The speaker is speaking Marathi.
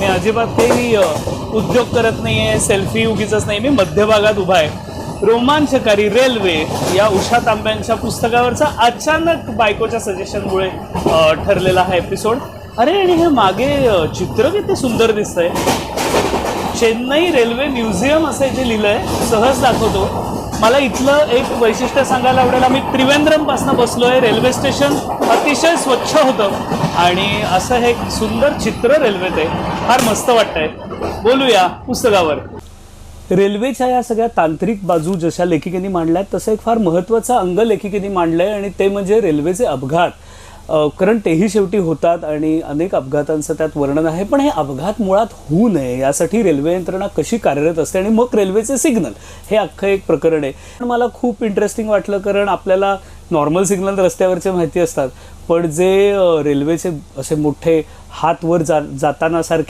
मी अजिबात काही उद्योग करत नाही आहे, सेल्फी उगीचच नाही, मी मध्यभागात उभा आहे। रोमांचकारी रेल्वे या उषा तांब्यांच्या पुस्तकावरचा अचानक बायकोच्या सजेशनमुळे ठरलेला हा एपिसोड। अरे आणि हे मागे चित्र किती सुंदर दिसतंय। चेन्नई रेल्वे म्युझियम असे जे लिहिलं आहे, सहज दाखवतो। मला इथलं एक वैशिष्ट्य सांगायला आवडेल। आम्ही त्रिवेंद्रमपासून बसलो आहे। रेल्वे स्टेशन अतिशय स्वच्छ होतं आणि असं हे सुंदर चित्र रेल्वेत आहे, फार मस्त वाटतंय। बोलूया पुस्तकावर। रेल्वेच्या या सगळ्या तांत्रिक बाजू जशा लेखिकेने मांडल्यात, तसं एक फार महत्त्वाचं अंग लेखिकेने मांडलंय आणि ते म्हणजे रेल्वेचे अपघात। कारण तेही शेवटी होतात आणि अनेक अपघातांचं त्यात वर्णन आहे। पण हे अपघात मुळात होऊ नये यासाठी रेल्वे यंत्रणा कशी कार्यरत असते आणि मग रेल्वेचे सिग्नल, हे अख्खं एक प्रकरण आहे। पण मला खूप इंटरेस्टिंग वाटलं, कारण आपल्याला नॉर्मल सिग्नल रस्त्यावरचे माहिती असतात, पण जे रेल्वेचे असे मोठे हात वर जाताना सारखे